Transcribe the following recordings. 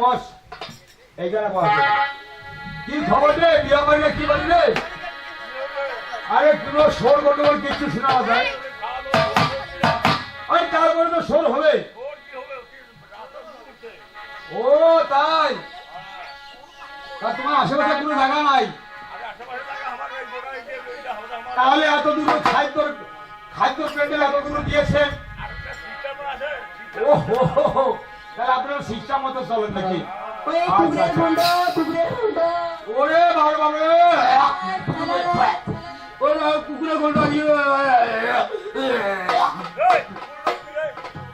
বস এইখানে বস কি খবর রে বিয়া বাড়িতে কি বলি রে আরে কোনো সোর গন্ডগোল কিছু শোনা যায় আরে তারপরে তো সোর হবে ও তাই তোমার আশেপাশে কোনো জায়গা নাই তাহলে এত দূর খাদ্য প্যান্ডেল এত দূর দিয়েছে ও হো তাহলে আপনার সিস্টেম মতো চলেন নাকি ওরে বাবা বাবা ওরে কুকুরে ঘন্টা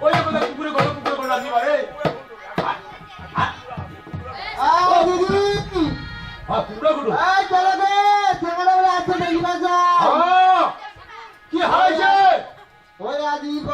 ওই কুকুরে ঘন্টা দিয়ে পারে কি হয়েছে ওরা দিব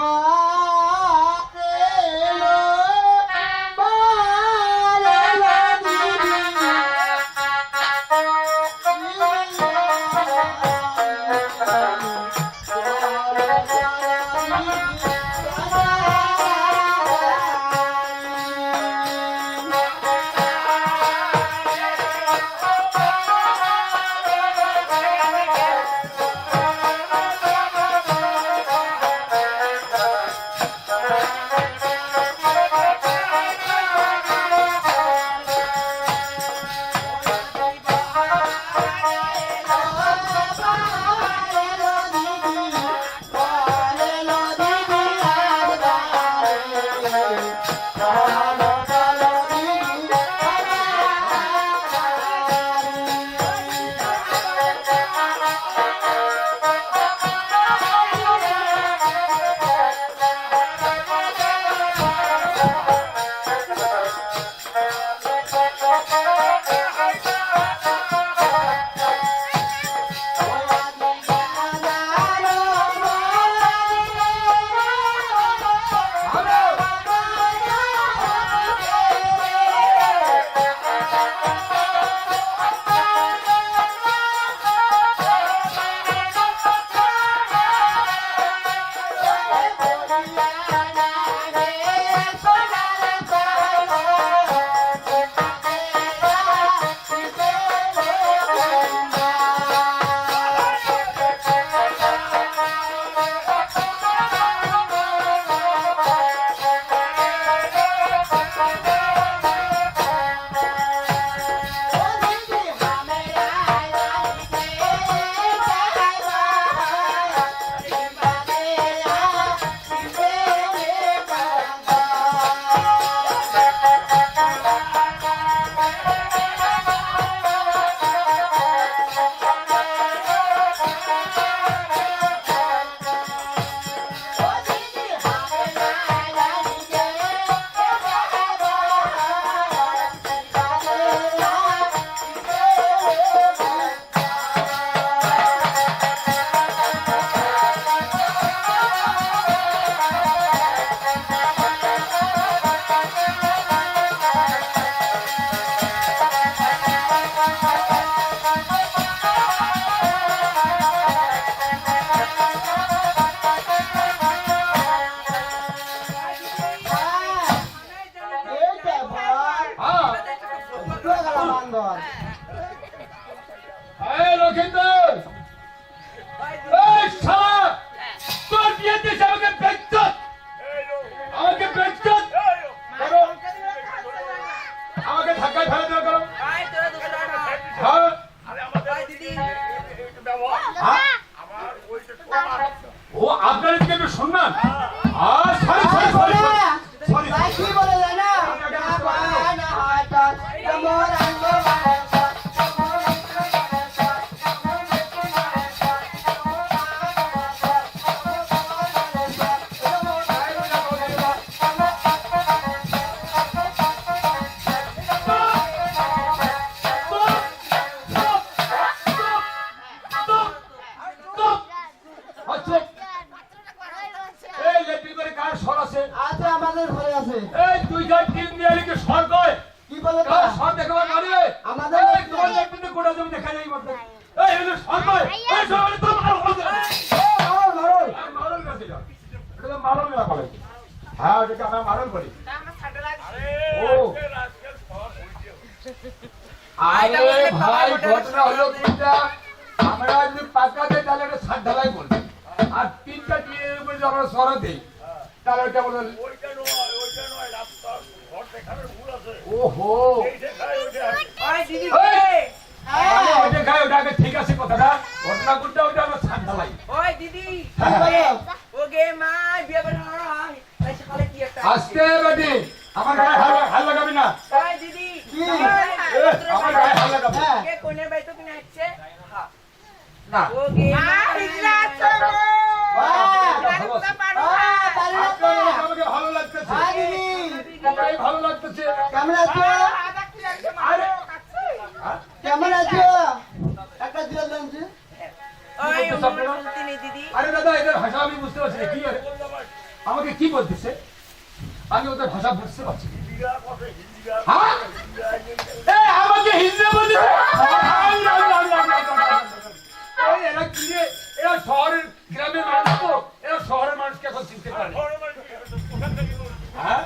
সালামান্দর এই লক্ষিন্দর এই শালা তোর বিয়ে দিয়েছে আমাকে বেজ্জত করো আমাকে ধাক্কায় ফেলে দেওয়া করো হ্যাঁ হ্যাঁ? ও আপনার দিকে একটু সম্মান সরি সরি সরি সরি ভাই কি বলে জানো আছে আমাদের ঘরে আছে কি বলে তা? আমাদের হ্যাঁ ওটাকে আমরা মারণ করি ও আরে ভাই ঘটনা হলো কিটা আমরা যদি পাকা দেয় তাহলে একটা ছাদ ঢালাই বলবো আর তিনটা টিনের উপরে যদি আমরা সরা দেই তাহলে ওটা বলবো ওহো ওইটা গায়ে ওটা আগে ঠিক আছে কথাটা ঘটনা গুটটা ওটা আমরা ছাদ ঢালাই আস্তে বেটি আমার গায়ে হাল লাগাবি না আমার গায়ে হাল লাগাবি না আমাকে ভালো লাগতেছে আমাকে ভালো লাগতেছে কেমন আছো আরে কেমন আছো একটা দিল জানছি আরে দাদা এদের ভাষা আমি বুঝতে পারছি না কি আরে আমাকে কি বলতেছে আমি ওদের ভাষা বুঝতে পারছি না। হ্যাঁ আমাকে হিন্দি বলতে এরা কি রে এরা শহরের গ্রামের মানুষ তো এরা শহরের মানুষকে এখন চিনতে পারে হ্যাঁ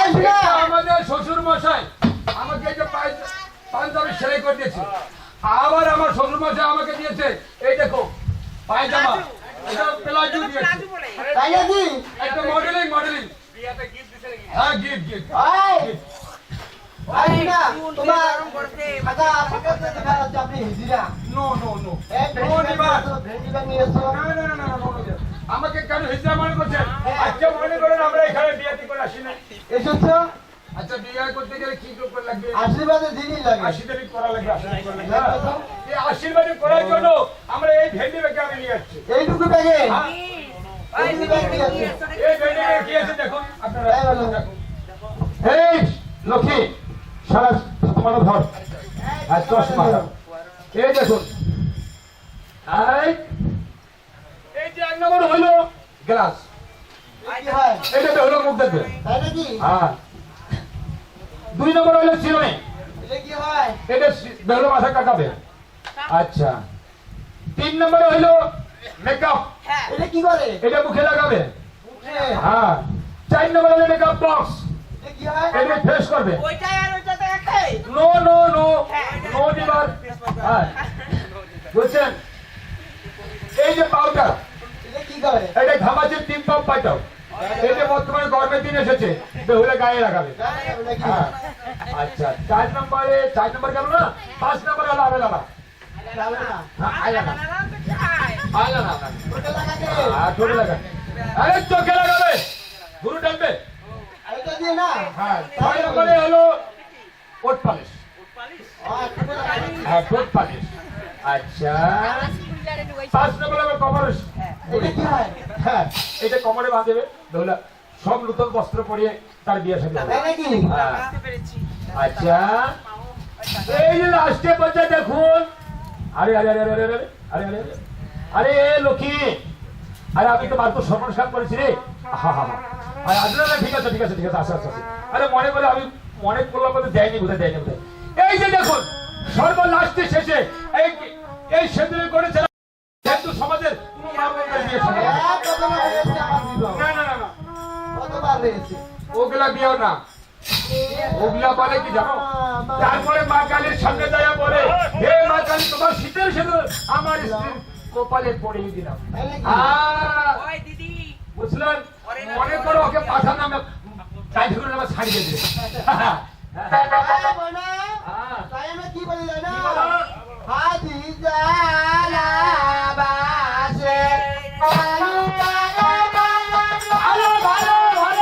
এটা আমাদের শ্বশুর মশাই আমাকে এই যে পাঞ্জাবি সেলাই করে দিয়েছে আবার আমার শ্বশুর মশাই আমাকে দিয়েছে এই দেখো পায়জামা এটা প্লাজো দিয়েছে তাই নাকি একটা মডেলিং হ্যাঁ গিফট ভাই না তোমার আচ্ছা আপনাকে তো দেখা যাচ্ছে আপনি হিজড়া নো এক ভেন্ডি বাগ ভেন্ডি বাগ নিয়ে এসো না আমাকে কেন হিজড়া মনে করছেন আচ্ছা মনে করেন আমরা এখানে বিয়ে করে আসি না এসেছো আচ্ছা বিয়ে করতে গেলে কি করতে লাগবে আশীর্বাদের দিনই লাগে 80 দিন করা লাগবে এই আশীর্বাদ করার জন্য আমরা এই ভেন্ডি ব্যাগে আমি নিয়ে যাচ্ছি এইটুকু ব্যাগে এই ভেন্ডি ব্যাগে কি আছে দেখুন আপনারা দেখুন এই লক্ষ্মী সারা তোমার ধর আর চশমা এই দেখুন এই যে এক নম্বর হইলো গ্লাস কি হয় এটা হলো মুখ দেখবে তাই নাকি হ্যাঁ 2 নম্বর হলো চিরুনি এটা কি হয় এটা বেহুলো মাথা কাটাবে আচ্ছা 3 নম্বরে হইলো মেকআপ এটা কি করে এটা মুখে লাগাবে মুখে হ্যাঁ 4 নম্বরে হলো মেকআপ বক্স এটা কি হয় এটা ফেস করবে নো দিবার হ্যাঁ বুঝছেন এই যে পাউডার এটা কি করে এটা ঘামাচির 3 পাম্প পাইটাও এই যে বর্তমানে গরমের দিন এসেছে বেহুলে গায়ে লাগাবে হ্যাঁ আচ্ছা 4 নম্বর গেল না 5 নম্বর হলো আবেলানা ঠোঁটে লাগাবে আরে চোখে লাগাবে গুরু টানবে হ্যাঁ 6 নম্বরে হলো ওট পালিশ হ্যাঁ ঠোঁট পালিশ আচ্ছা 5 নম্বরে হলো কমর হ্যাঁ এটা কমরে বাঁধবে বেহুলা সব নতুন বস্ত্র পরিয়ে তার বিয়ে সাথে আচ্ছা এই যে লাস্টে পর্যায়ে দেখুন আরে আরে লক্ষ্মী আরে আমি তো মাত্র সর্বসাপ করেছি রে ঠিক আছে আচ্ছা আরে মনে করে আমি মনে করলাম বলে দেয়নি বোধহয় এই যে দেখুন সর্ব লাস্টে শেষে এই সেদিনে করেছে হিন্দু সমাজের কোনো মা বোনদের বিয়ে সাথে না ওগুলা বিয়েও না ওগুলা বলে কি জানো? তারপরে মা কালীর সামনে যাইয়া বলে, হে মা কালী, তোমার শীতের সিঁদুর আমার স্ত্রীর কপালে পড়িয়ে দিলাম। ওই দিদি বুঝলেন? মনে করো ওকে পাঠান নামে চাইলে নামে ছাড়িয়ে দিলে। তাই আমরা কি বলি জানো? কি বলো? হাতি জালা বাসে ভালো, ভালো, ভালো। ভালো, ভালো।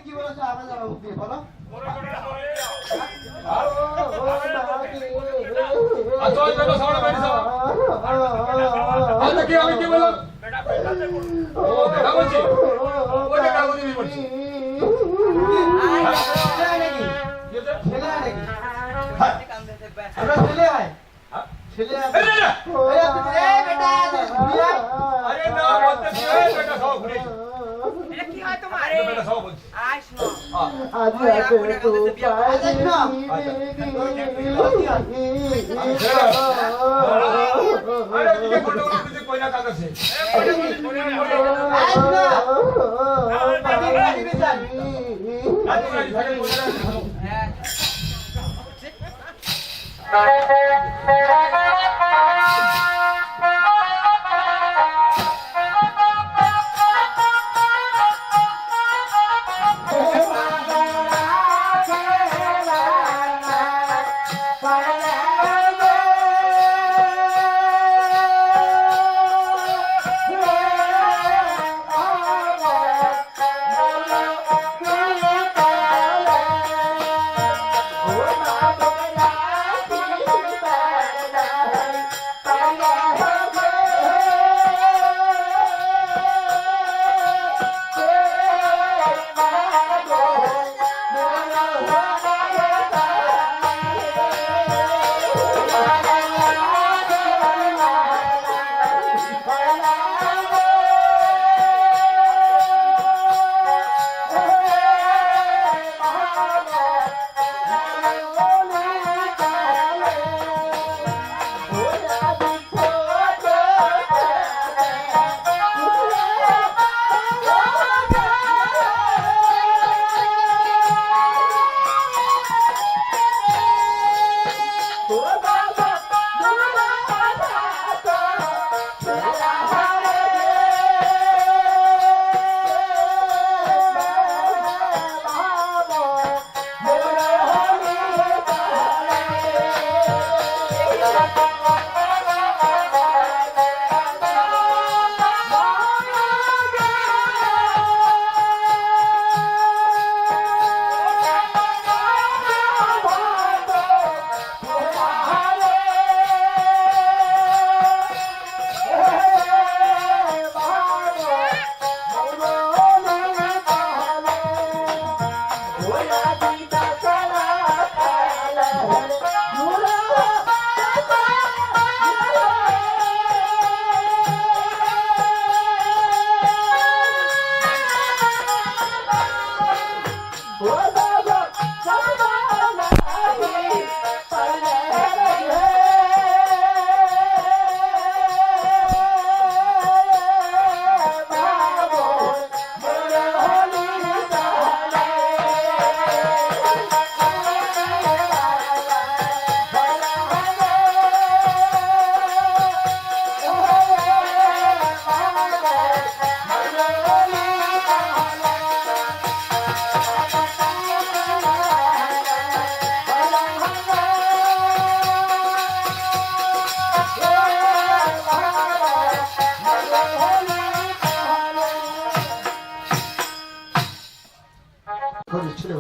কি বলেছো? আমরা যাবো কি বলো? আমি কি বললাম? ও দেখা বলছি, ও দেখা বলছি। ছেলে হয় নাকি? আমরা ছেলে হয়? ছেলে হয়? বেটা আরে না বলতে কি হয়, বেটা সব ঘুরে এটা কি হয় তোমার? বেটা সব বলছি। আয় শোনো আরে দিকে ফটো উঠতে কইনা কাগজে Oh,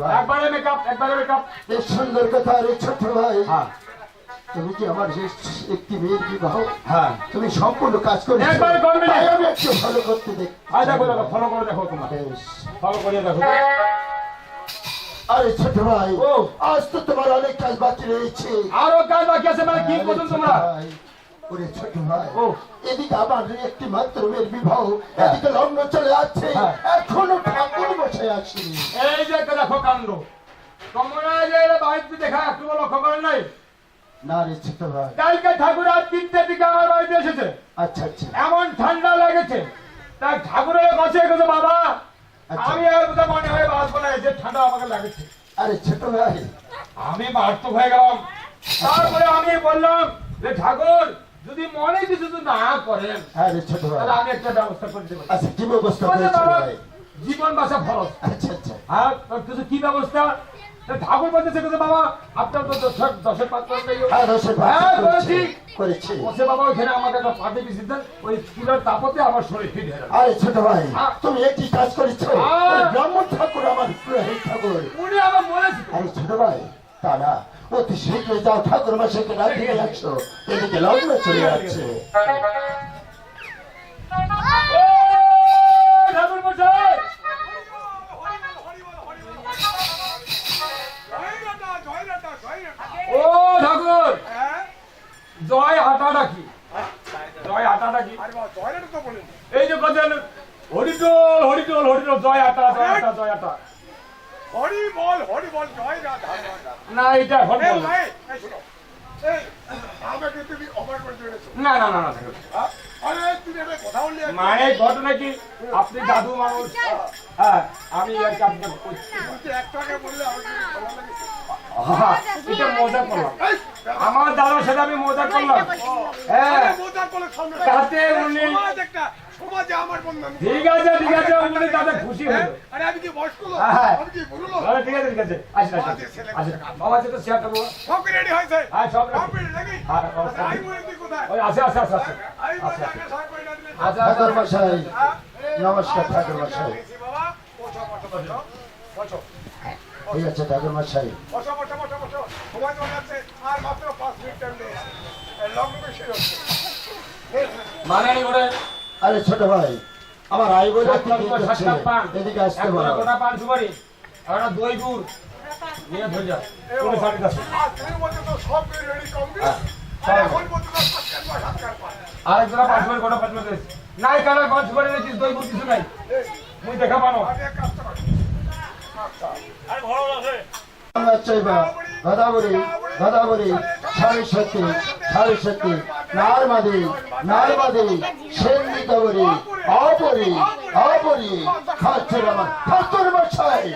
ভাই একবারে মেকআপ, একবারে মেকআপ। এই সুন্দর কথা রে ছোট ভাই হ্যাঁ তুমি কি আমার যে একটি মেয়ের বিবাহ হ্যাঁ তুমি সম্পূর্ণ কাজ করে একবারে করবে না। আমি একটু ভালো করতে দেখ দেখো দেখো, ফলো করে দেখো তোমার, বেশ। ফলো করে দেখো। আরে ছোট ভাই ও। আজ তো তোমার অনেক কাজ বাকি রয়েছে আরো কাজ বাকি আছে, মানে কি আরে করছো ছোট তোমরা? ভাই, ওরে ছোট ভাই ও। এদিকে আমার একটি মাত্র মেয়ের বিবাহ হ্যাঁ। এদিকে লগ্ন চলে যাচ্ছে হ্যাঁ। এখনো ঠাকুর বসে আসেনি এই যে একটা দেখো কাণ্ড, তোমরা যে এরা বাড়িতে দেখা একটু লক্ষ্য করেন নাই? না রে ছোট ভাই কালকে ঠাকুর আজ 3টে দিকে আমার বাড়িতে এসেছে, আচ্ছা আচ্ছা এমন ঠান্ডা লেগেছে, তাই ঠাকুরের কাছে গেছে, বাবা আচ্ছা। আমি আর বোধহয় মনে হয় বাঁচবো না, এই যে ঠান্ডা আমাকে লাগেছে। আরে ছোট ভাই আমি মারাত্মক হয়ে গেলাম। তারপরে আমি বললাম যে ঠাকুর যদি মনে কিছু তো না করেন আরে ছোট ভাই তাহলে আমি একটা ব্যবস্থা করে দেবো। আচ্ছা কি ব্যবস্থা বলছে, করেছো বাবা ভাই জীবন বাঁচা ফরজ। আচ্ছা আচ্ছা হ্যাঁ কিছু কি ব্যবস্থা? তা ঠাকুর বলতেছে কিন্তু বাবা আপনার তো দশের পাত্র নেই। হ্যাঁ রসের হ্যাঁ, ভাত করেছি। করেছি বসে বাবা ওইখানে আমাকে একটা পাতে পিছিয়ে দেন, ওই চুলার তাপতে আমার শরীর ফিট হয়ে গেল। আরে ছোট ভাই হ্যাঁ। তুমি একই কাজ করেছো হ্যাঁ। ওই ব্রাহ্মণ ঠাকুর আমার প্রিয় হে ঠাকুর উনি আমার বলেছে আরে ছোট ভাই তারা অতি শীঘ্র যাও ঠাকুর মাসেকে রাখি রাখছো এদিকে লগ্ন চলে যাচ্ছে ঠাকুর মশাই, ও ঠাকুর জয় আটাটা কি? জয় আটাটা কি? এই যে বলছেন হরিটোল হরিটোল হরিটোল জয় আটা জয় আটা জয় আটা। হরি বল জয় রাধা না এটা এখন এই বলবেন। ভাই এই শোনো এই আমাকে তুমি অফার করে দিয়েছো না না না না ঠাকুর। আরে তুমি একটা কথা বললি মানে ঘটনা কি, আপনি দাদু মানুষ, হ্যাঁ আমি আর কি আপনাকে বলছি। তুমি একটু আগে বললে আমার কি ভালো লাগে আহা, এটা মজা করলাম, আমার দাদার সাথে আমি মজা করলাম। হ্যাঁ আরে মজা করে সামনে তাতে উনি- সমাজ একটা সমাজে আমার বন্ধন ঠিক আছে উনি দাদা খুশি হলো। আরে আমি কি বয়স্ক লোক হ্যাঁ। আমি কি বুড়ো লোক ঠিক আছে ঠিক আছে, আসেন আসেন আসেন, বাবার সাথে শেয়ার করবো। সব রেডি হয়েছে হ্যাঁ, সব ready। কমপ্লিট নাকি হ্যাঁ, আচ্ছা, আই বলে তুই কোথায় ওই আসে আসে আসে আসে আই বলে আচ্ছা আগে সবাই করে না দিলে আচ্ছা ঠাকুর মশাই হ্যাঁ? নমস্কার ঠাকুর মশাই এসি বাবা বসো বসো ঠিক আছে ঠাকুর মশাই বসো সময় চলে যাচ্ছে আর মাত্র 5 মিনিট টাইম নেই লং বেশি হচ্ছে মানে ওরে আরে ছোট ভাই আমার আই বলে সাতটা সাতটা পান, এদিকে আসতে একটা বলো গোটা পান সুপারি, আর একটা দই গুড় নিয়ে ধরে যা, পুরো শাড়ি দাও। আর তুমি বলছো তো সব রেডি কমপ্লিট হ্যাঁ, আর সব। এখন বলছো তো সাতকার পাঁচ আরেক জোড়া পাঁচ সুপারি গোটা পাঁচ সুপারি নাই, কারণ পাঁচ সুপারি নেই, দই গুড় কিছু নাই, মুই দেখা পানো। আমি এক কাজ করি আচ্ছা আরে ভালো আছে আমরা চাইবা গদাবরী সারি সত্যি নারমাদি সেন্দিতাবরী অপরি খাচ্ছেন আমার ঠাকুর মশাই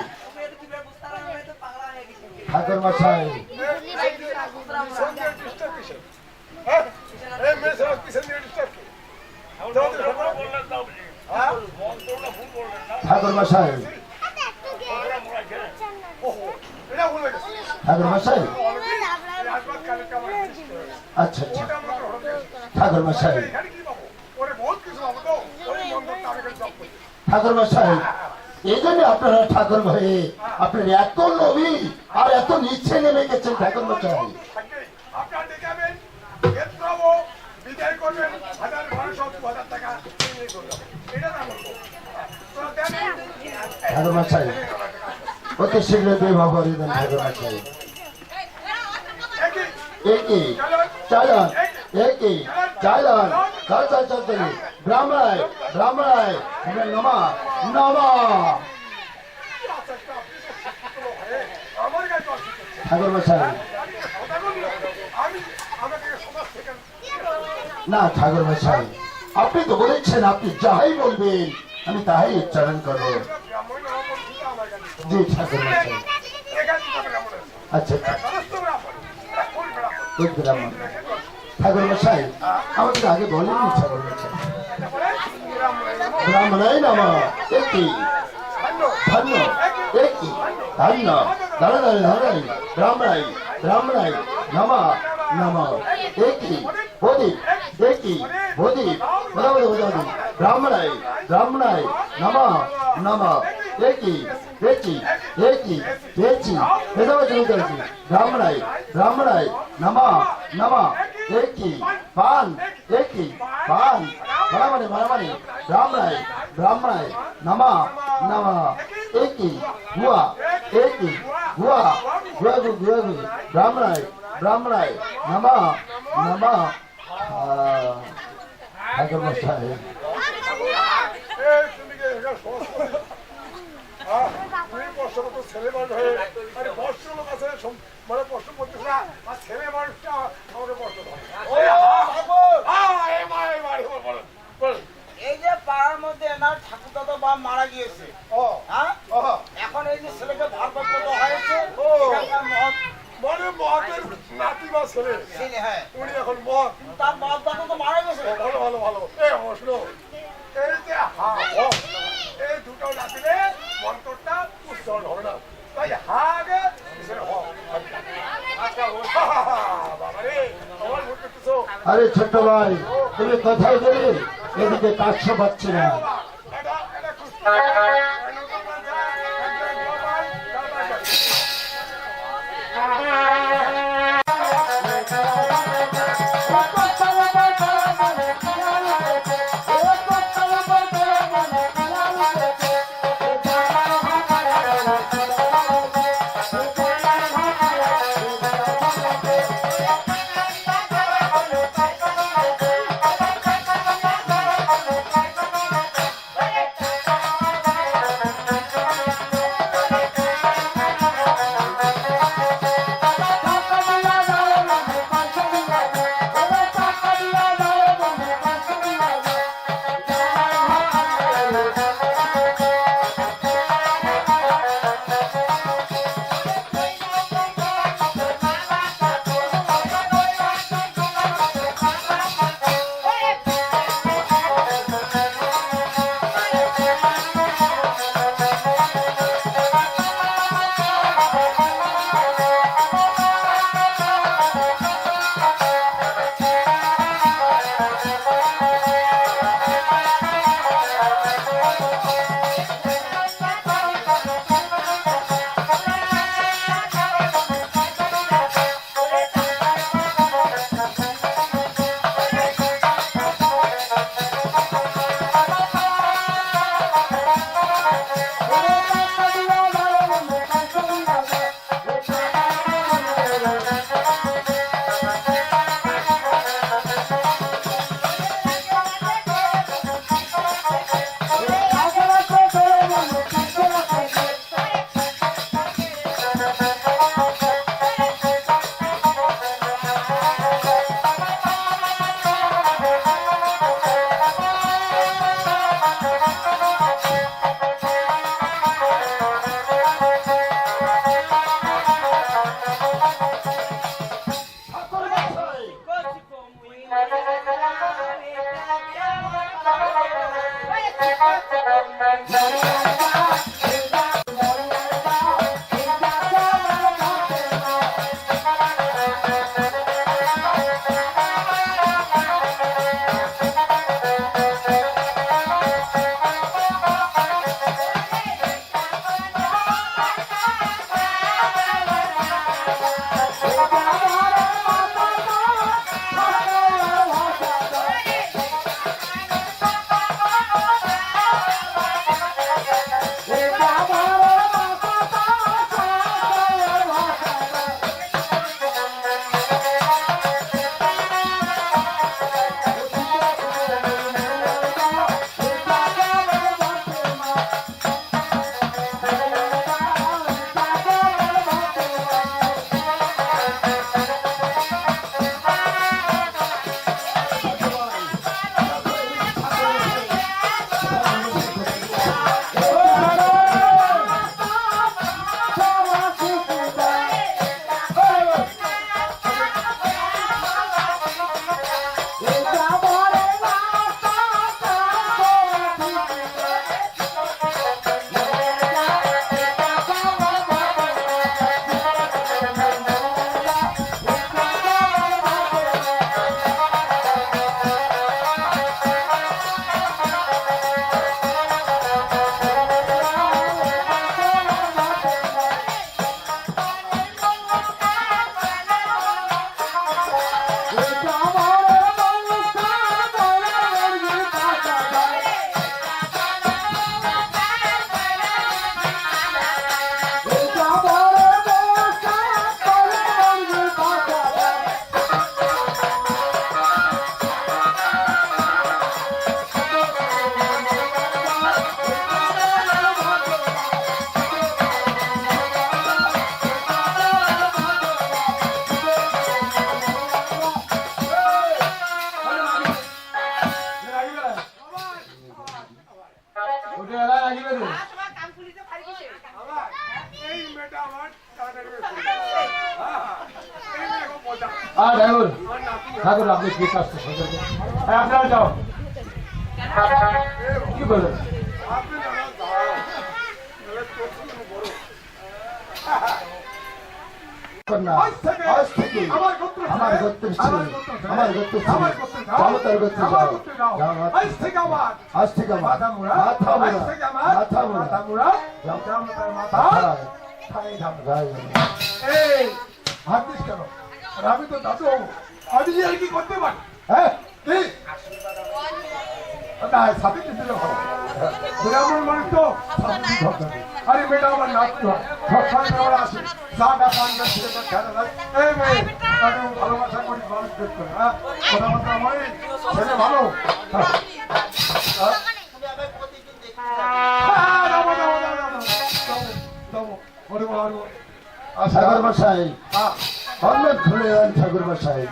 ঠাকুর মশাই সন্ধ্যের ডিস্টার্ব কিসে হ্যাঁ এই মেসেজ কিসে নিয়ে ডিস্টার্ব কি বললেন দাও হ্যাঁ মন্ত্রটা ভুল বললেন না ঠাকুর মশাই ওহো এটা ভুল হয়ে গেছে ঠাকুর মশাই রাজবাদ কালে কেমন আচ্ছা আচ্ছা ওটা আমরা গ্রহণ করেছি ঠাকুর মশাই এখানে কি পাবো ওরে বহুত কিছু পাবো তো ওই মন্ত্রটা আমি জব করি ঠাকুর মশাই এই জন্য আপনারা ঠাকুর ভাই আপনার এত লোভী আর এত নিচে নেমে গেছেন ঠাকুর মশাই আপনার দেখাবেন ক্ষেত্রব বিদায় করবেন 1200 টাকা নিয়ে করবেন এটা না বলবো তো দেন ঠাকুর মশাই অতি শীঘ্র বিবাহ করে দেন ঠাকুর মশাই একই একই চালন একই চালন চল ব্রাহ্মণায় নমা আমার কাছে অসুখ ঠাকুর মশাই আমি আমাকে সমাজ থেকে না ঠাকুর মশাই আপনি তো বলেছেন আপনি যাই বলবেন আমি তাই উচ্চারণ করবো ব্রাহ্মণ আমার বন্ধু আমার কাছে জি ঠাকুর মশাই এখানে তো ব্রাহ্মণ আছে আচ্ছা আচ্ছা সমস্ত ব্রাহ্মণ কোন ব্রাহ্মণ খুব ব্রাহ্মণ ঠাকুর মশাই আমাদের আগে বলেননি ঠাকুর মশাই ব্রাহ্মণাই নম একই ধন্য একই ধন্য ধরাই ব্রাহ্মণাই নম একই প্রদীপ ব্রাহ্মণাই নম একই পেয়েছি একই পেয়েছি এটা বলছি বুঝতে ব্রাহ্মণাই ব্রাহ্মণাই নামা নামা একই পান একই পান মারামারি মারামারি ব্রাহ্মণাই ব্রাহ্মণাই নামা নামা একই গুয়া একই গুয়া গুয়া গু গুয়া গু ব্রাহ্মণাই ব্রাহ্মণাই নামা নামা ঠাকুর মশাই এই তুমি কি এটা সহজ করে? হ্যাঁ, তুমি বর্ষগত ছেলে মানুষ হয়ে আরে বর্ষ লোক আছে মানে বর্ষ করতেছ না আর ছেলে মানুষটা আমাকে বর্ষ ধরে এই যে পাড়ার মধ্যে এনার ঠাকুর দাদা বাপ মারা গিয়েছে, হ্যাঁ? এখন এই যে ছেলেকে ভারপ্রাপ্ত হয়েছে, এখানকার মহৎ মানে মহাতের নাতি বা ছেলে ছেলে, হ্যাঁ, উনি এখন মহৎ তার বাপ দাদা তো মারা গেছে। ভালো ভালো ভালো শুনো এই যে হা হ এই দুটো নাতিলে মন্ত্রটা উচ্চারণ হবে না, তাই হা আগে পিছনে হ। আচ্ছা বাবা রে আমার ভুল করতেছো। আরে ছোট্ট ভাই তুমি কোথায় গেলে এদিকে কাজ পাচ্ছি না এটা এটা খুশি Hey, নিবে রে। আমার এই মেয়েটা আমার তাড়াতাড়ি এই মেয়ে খুব মজা ঠাকুর আমার নাতি ঠাকুর আপনি কি কাজ সরকারকে আপনারা যাও কি বলেন আপনি জানা দাঁড়াও তাহলে তোর থেকে বড় না, আজ থেকে আজ থেকে আমার গোত্র আমার গোত্রের ছেলে, আমার গোত্রের ছেলে, আমার গোত্রে যাও, যাও তার গোত্রে আমার যাও। গোত্রে যাও। যাও, আজ থেকে আমার আজ থেকে আমার মাথা মুড়া, মাথা আজ মুড়া, থেকে আমার মাথা মুড়া। মাথা মুড়া, যাও। যাও না তার মাথা, হ্যাঁ, ঠাই ধাম। যাই। এই, হাত দিস কেন? আর আমি তো দাদু, আমি আর কি করতে পারি? হ্যাঁ, কি? না, সাথে কিন্তু ভালো। ব্রাহ্মণ মানুষ তো, সাথে দিতে হবে। আরে মেয়েটা আমার নাতনি হয়, সবসময় আমার আসে, চাটা পানটা ছেলে তো খেলা দেয়। এই মেয়ে, আমি ভালোবাসা করি, মানুষ বেশ করে, হ্যাঁ? কথাবার্তা বলি, ছেলে ভালো। হ্যাঁ। হ্যাঁ? তুমি আবার প্রতিদিন দেখতে হ্যাঁ, যাবো, যাবো, যাবো, যাবো। যাবো, যাবো। ওরে বাবা, ওরে বাবা। আচ্ছা, ঠাকুর মশাই হ্যাঁ। অনেক ভুলে যান ঠাকুর মশাই।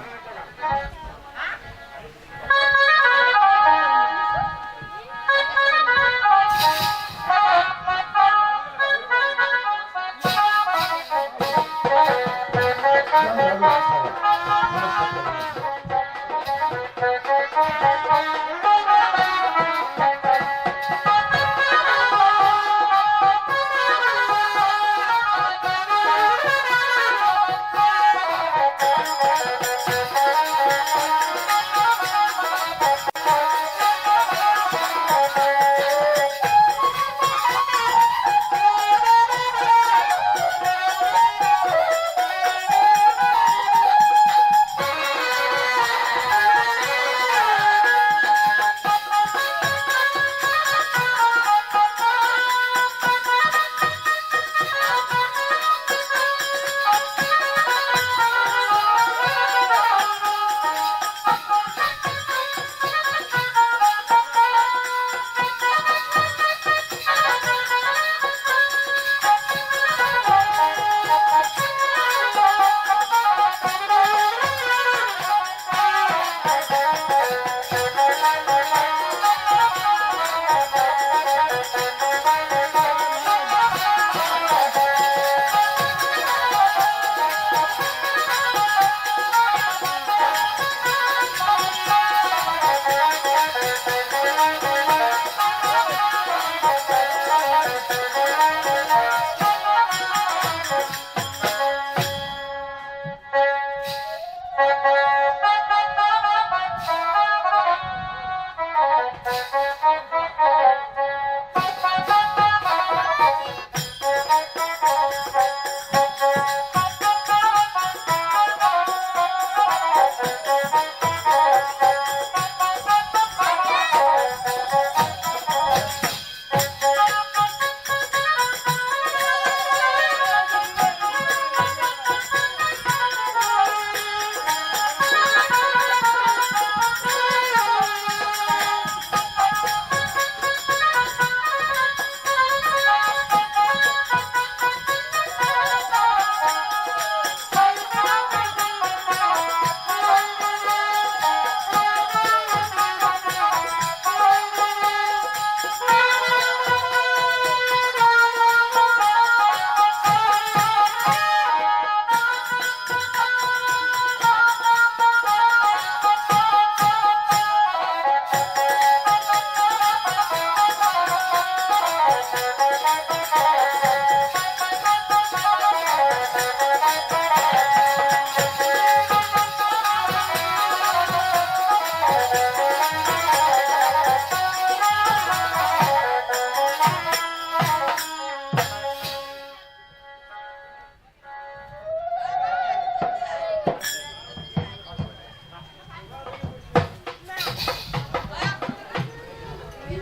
Thank you.